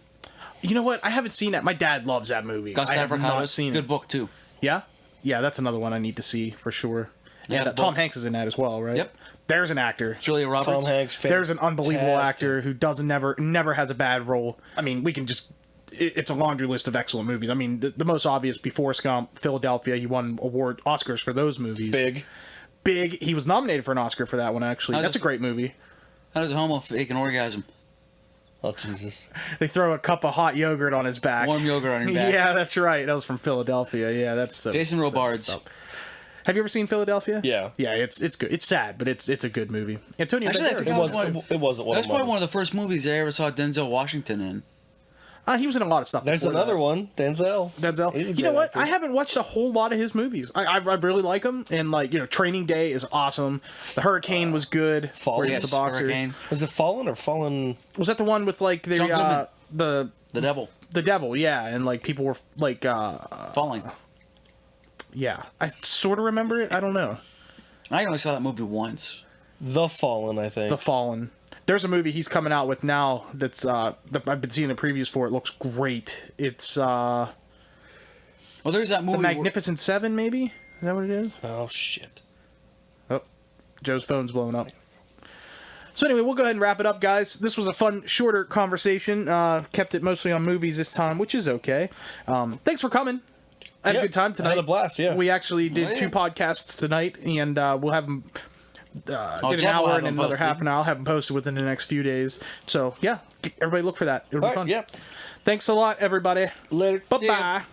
[SPEAKER 1] You know what? I haven't seen that. My dad loves that movie.
[SPEAKER 2] Gus
[SPEAKER 1] I have not
[SPEAKER 2] Avocados.
[SPEAKER 1] seen
[SPEAKER 2] Good
[SPEAKER 1] it.
[SPEAKER 2] book too.
[SPEAKER 1] Yeah, that's another one I need to see for sure.
[SPEAKER 2] Yeah,
[SPEAKER 1] And
[SPEAKER 2] the
[SPEAKER 1] Tom
[SPEAKER 2] book.
[SPEAKER 1] Hanks is in that as well, right?
[SPEAKER 2] Yep.
[SPEAKER 1] There's an actor.
[SPEAKER 2] Julia Roberts.
[SPEAKER 3] Tom Hanks.
[SPEAKER 1] There's an unbelievable
[SPEAKER 3] fantastic.
[SPEAKER 1] actor who never has a bad role. I mean, we can just. It's a laundry list of excellent movies. I mean, the most obvious, Before Scump, Philadelphia. He won Oscars for those movies. Big. He was nominated for an Oscar for that one, actually. That's a great movie.
[SPEAKER 2] How does a homo fake an orgasm?
[SPEAKER 3] Oh Jesus.
[SPEAKER 1] They throw a cup of hot yogurt on his back.
[SPEAKER 2] Warm yogurt on your back.
[SPEAKER 1] Yeah, that's right. That was from Philadelphia. Yeah, that's
[SPEAKER 2] Jason Robards.
[SPEAKER 1] Have you ever seen Philadelphia?
[SPEAKER 3] Yeah.
[SPEAKER 1] Yeah, it's good. It's sad, but it's a good movie. Antonio
[SPEAKER 2] Actually, I
[SPEAKER 1] Banderas.
[SPEAKER 2] think
[SPEAKER 3] It wasn't one
[SPEAKER 2] That's
[SPEAKER 3] of
[SPEAKER 2] probably
[SPEAKER 3] mine.
[SPEAKER 2] one of the first movies I ever saw Denzel Washington in.
[SPEAKER 1] He was in a lot of stuff.
[SPEAKER 3] There's
[SPEAKER 1] before
[SPEAKER 3] another
[SPEAKER 1] that.
[SPEAKER 3] one, Denzel.
[SPEAKER 1] Denzel.
[SPEAKER 3] He's a
[SPEAKER 1] You know
[SPEAKER 3] great
[SPEAKER 1] what?
[SPEAKER 3] actor.
[SPEAKER 1] I haven't watched a whole lot of his movies. I really like him, and Training Day is awesome. The Hurricane was good.
[SPEAKER 3] Fallen?
[SPEAKER 1] Where he's
[SPEAKER 2] Yes,
[SPEAKER 1] the boxer.
[SPEAKER 2] Hurricane.
[SPEAKER 3] Was it Fallen or Fallen?
[SPEAKER 1] Was that the one with like
[SPEAKER 2] John Goodman.
[SPEAKER 1] the
[SPEAKER 2] The Devil.
[SPEAKER 1] devil? Yeah, and like people were like
[SPEAKER 2] Falling.
[SPEAKER 1] yeah. I sort of remember it. I don't know.
[SPEAKER 2] I only saw that movie once.
[SPEAKER 3] The Fallen, I think.
[SPEAKER 1] The Fallen. There's a movie he's coming out with now that's that I've been seeing the previews for. It looks great. It's
[SPEAKER 2] Well, there's that movie.
[SPEAKER 1] The Magnificent Seven, maybe? Is that what it is?
[SPEAKER 3] Oh shit.
[SPEAKER 1] Oh, Joe's phone's blowing up. So anyway, we'll go ahead and wrap it up, guys. This was a fun, shorter conversation. Kept it mostly on movies this time, which is okay. Thanks for coming. I had a good time tonight.
[SPEAKER 3] I had a blast, yeah.
[SPEAKER 1] We actually did
[SPEAKER 2] Oh, yeah.
[SPEAKER 1] 2 podcasts tonight, and we'll have them did an
[SPEAKER 2] Jeff will
[SPEAKER 1] hour
[SPEAKER 2] have
[SPEAKER 1] and
[SPEAKER 2] them
[SPEAKER 1] another
[SPEAKER 2] posted.
[SPEAKER 1] half an hour. I'll have them posted within the next few days. So, yeah, everybody look for that. It'll be
[SPEAKER 3] All right,
[SPEAKER 1] fun.
[SPEAKER 3] yeah.
[SPEAKER 1] Thanks a lot, everybody.
[SPEAKER 3] Later.
[SPEAKER 1] Bye-bye.